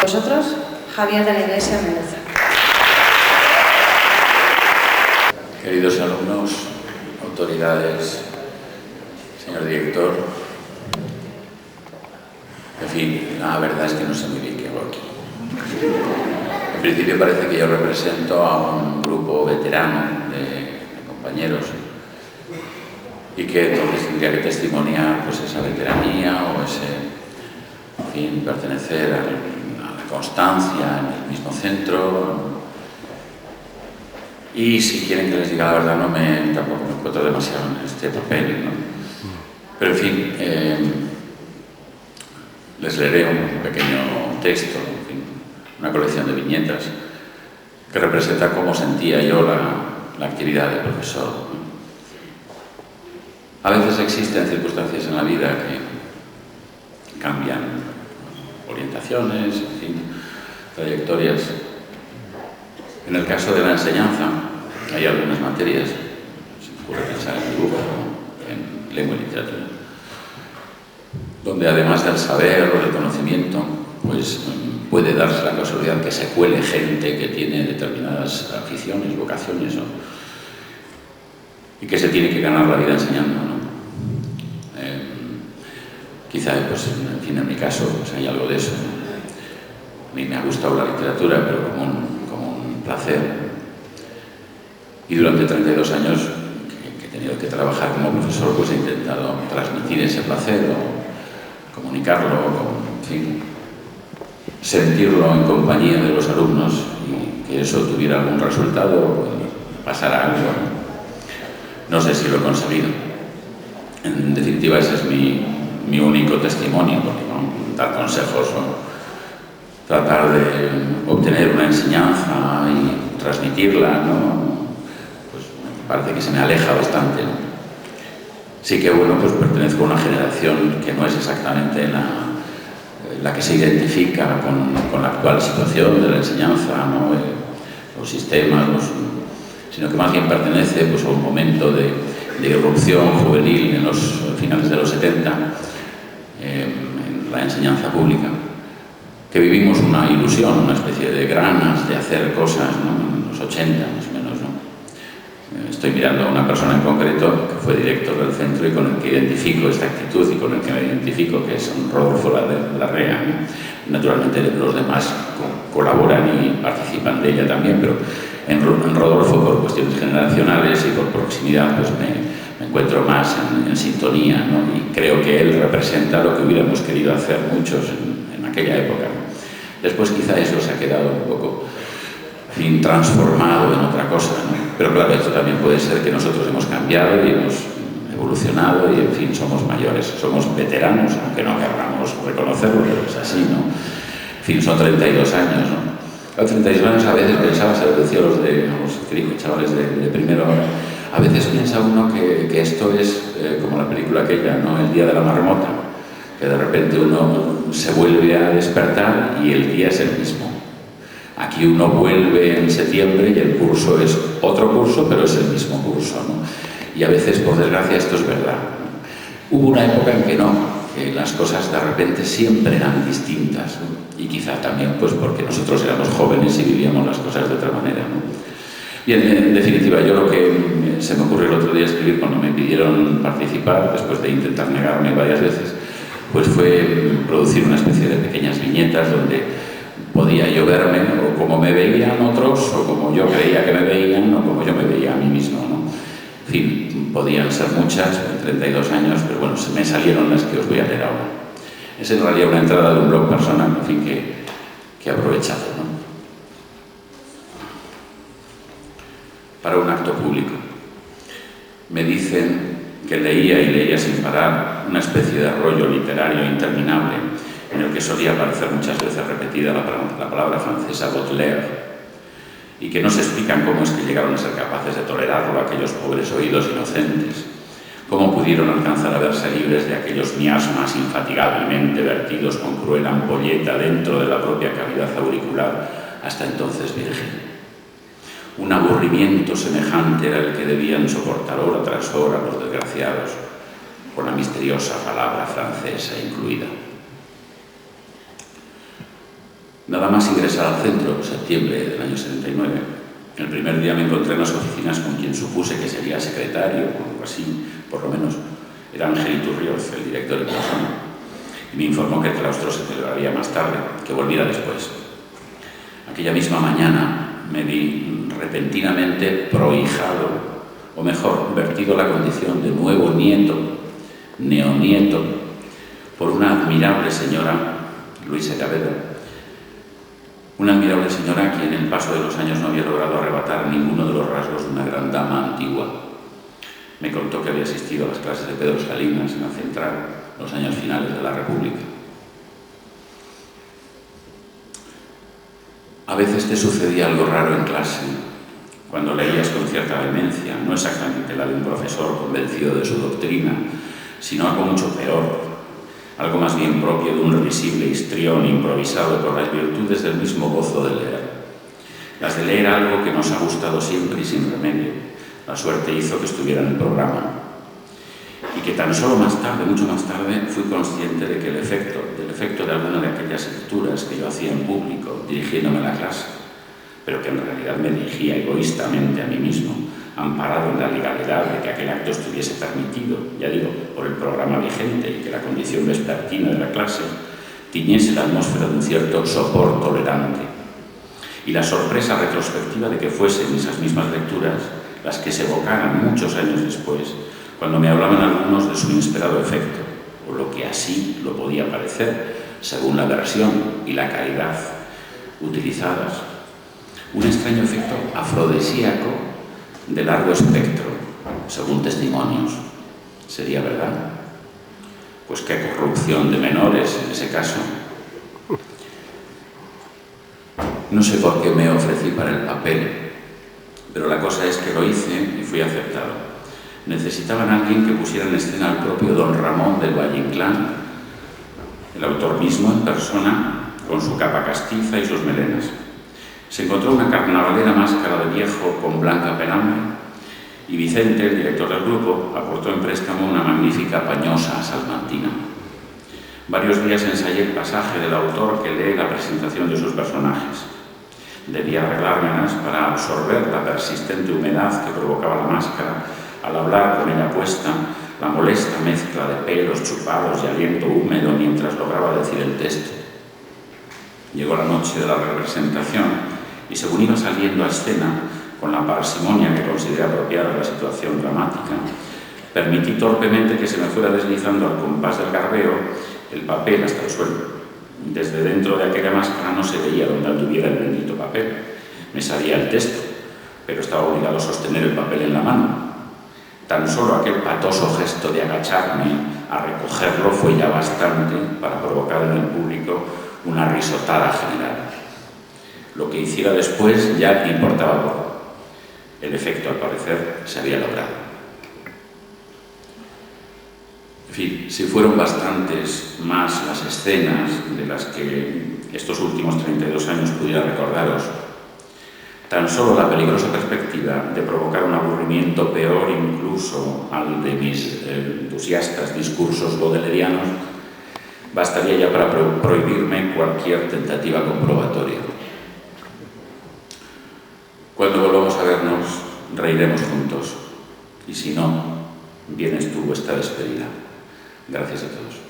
Vosotros, Javier de la Iglesia Mendoza. Queridos alumnos, autoridades, señor director, en fin, la verdad es que no sé muy bien qué hago aquí. En principio parece que yo represento a un grupo veterano de compañeros y que entonces tendría que testimoniar pues esa veteranía o ese, en fin, pertenecer a la constancia en el mismo centro. Y si quieren que les diga la verdad, tampoco me encuentro demasiado en este papel, ¿no? Pero en fin, les leeré un pequeño texto, en fin, una colección de viñetas que representa cómo sentía yo la actividad de profesor. A veces existen circunstancias en la vida que cambian orientaciones, en fin, trayectorias. En el caso de la enseñanza, hay algunas materias, se me ocurre pensar en dibujo, en lengua y literatura, donde además del saber o del conocimiento, pues puede darse la casualidad que se cuele gente que tiene determinadas aficiones, vocaciones, ¿no? Y que se tiene que ganar la vida enseñando, ¿no? Quizá, pues, en fin, en mi caso, pues, hay algo de eso, ¿no? A mí me ha gustado la literatura, pero como un placer. Y durante 32 años que he tenido que trabajar como profesor, pues he intentado transmitir ese placer o comunicarlo, en fin, sentirlo en compañía de los alumnos y que eso tuviera algún resultado, pasara algo. No sé si lo he conseguido. En definitiva, ese es mi único testimonio, porque no dar consejos o tratar de obtener una enseñanza y transmitirla, ¿no? Pues me parece que se me aleja bastante, ¿no? Sí que, bueno, pues pertenezco a una generación que no es exactamente la que se identifica con la actual situación de la enseñanza, ¿no? Los sistemas, sino que más bien pertenece, pues, a un momento de irrupción juvenil en los finales de los 70 en la enseñanza pública, que vivimos una ilusión, una especie de ganas de hacer cosas, ¿no? En los 80 más o menos, ¿no? Estoy mirando a una persona en concreto que fue director del centro y con el que identifico esta actitud y con el que me identifico, que es Rodolfo Larrea, ¿no? Naturalmente los demás colaboran y participan de ella también, pero en Rodolfo, por cuestiones generacionales y por proximidad, pues me encuentro más en sintonía, ¿no? Y creo que él representa lo que hubiéramos querido hacer muchos en aquella época, ¿no? Después quizá eso se ha quedado un poco, en fin, transformado en otra cosa, ¿no? Pero claro, esto también puede ser que nosotros hemos cambiado y hemos evolucionado y, en fin, somos mayores, somos veteranos, aunque no queramos reconocerlo, pero es así, ¿no? En fin, son 32 años, ¿no? A los 32 años a veces pensaba, se lo decía a los chavales de primero, a veces piensa uno que esto es como la película aquella, ¿no? El día de la marmota, que de repente uno se vuelve a despertar y el día es el mismo. Aquí uno vuelve en septiembre y el curso es otro curso, pero es el mismo curso, ¿no? Y a veces, por desgracia, esto es verdad. Hubo una época en que no, que las cosas de repente siempre eran distintas, ¿no? Y quizá también pues porque nosotros éramos jóvenes y vivíamos las cosas de otra manera, ¿no? Bien, en definitiva, yo lo que se me ocurrió el otro día escribir cuando me pidieron participar, después de intentar negarme varias veces, pues fue producir una especie de pequeñas viñetas donde podía yo verme o como me veían otros, o como yo creía que me veían, o como yo me veía a mí mismo, ¿no? En fin, podían ser muchas, 32 años, pero bueno, se me salieron las que os voy a leer ahora. Es en realidad una entrada de un blog personal, en fin, que he aprovechado, ¿no? Para un acto público. Me dicen que leía y leía sin parar una especie de rollo literario interminable en el que solía aparecer muchas veces repetida la palabra francesa Baudelaire, y que no se explican cómo es que llegaron a ser capaces de tolerarlo aquellos pobres oídos inocentes, cómo pudieron alcanzar a verse libres de aquellos miasmas infatigablemente vertidos con cruel ampolleta dentro de la propia cavidad auricular, hasta entonces virgen. Un aburrimiento semejante era el que debían soportar hora tras hora los desgraciados, con la misteriosa palabra francesa incluida. Nada más ingresar al centro, septiembre del año 79, el primer día me encontré en las oficinas con quien supuse que sería secretario o algo así, por lo menos era Ángel Iturrioz, el director en persona, y me informó que el claustro se celebraría más tarde, que volviera después. Aquella misma mañana me vi repentinamente prohijado, o mejor, vertido a la condición de nuevo nieto, neonieto, por una admirable señora, Luisa Cabedo, una admirable señora a quien en el paso de los años no había logrado arrebatar ninguno de los rasgos de una gran dama antigua. Me contó que había asistido a las clases de Pedro Salinas en la Central, los años finales de la República. A veces te sucedía algo raro en clase, cuando leías con cierta vehemencia, no exactamente la de un profesor convencido de su doctrina, sino algo mucho peor, algo más bien propio de un risible histrión improvisado por las virtudes del mismo gozo de leer. Las de leer algo que nos ha gustado siempre y sin remedio. La suerte hizo que estuviera en el programa. Y que tan solo más tarde, mucho más tarde, fui consciente de que del efecto de alguna de aquellas lecturas que yo hacía en público, dirigiéndome a la clase, pero que en realidad me dirigía egoístamente a mí mismo, amparado en la legalidad de que aquel acto estuviese permitido, ya digo, por el programa vigente y que la condición vespertina de la clase tiñese la atmósfera de un cierto sopor tolerante. Y la sorpresa retrospectiva de que fuesen esas mismas lecturas las que se evocaran muchos años después, cuando me hablaban algunos de su inesperado efecto, o lo que así lo podía parecer, según la versión y la caridad utilizadas, un extraño efecto afrodisíaco de largo espectro, según testimonios. ¿Sería verdad? Pues qué corrupción de menores en ese caso. No sé por qué me ofrecí para el papel, pero la cosa es que lo hice y fui aceptado. Necesitaban a alguien que pusiera en escena al propio don Ramón del Valle Inclán, el autor mismo en persona, con su capa castiza y sus melenas. Se encontró una carnavalera máscara de viejo con blanca penambre y Vicente, el director del grupo, aportó en préstamo una magnífica pañosa salmantina. Varios días ensayé el pasaje del autor que lee la presentación de sus personajes. Debía arreglármelas para absorber la persistente humedad que provocaba la máscara al hablar con ella puesta, la molesta mezcla de pelos chupados y aliento húmedo mientras lograba decir el texto. Llegó la noche de la representación y según iba saliendo a escena, con la parsimonia que consideré apropiada a la situación dramática, permití torpemente que se me fuera deslizando al compás del garbeo el papel hasta el suelo. Desde dentro de aquella máscara no se veía donde anduviera el bendito papel. Me sabía el texto, pero estaba obligado a sostener el papel en la mano. Tan solo aquel patoso gesto de agacharme a recogerlo fue ya bastante para provocar en el público una risotada general. Lo que hiciera después ya importaba poco. El efecto, al parecer, se había logrado. En fin, si fueron bastantes más las escenas de las que estos últimos 32 años pudiera recordaros, tan solo la peligrosa perspectiva de provocar un aburrimiento peor incluso al de mis entusiastas discursos bodelerianos bastaría ya para prohibirme cualquier tentativa comprobatoria. Cuando volvamos a vernos, reiremos juntos. Y si no, vienes tú esta despedida. Gracias a todos.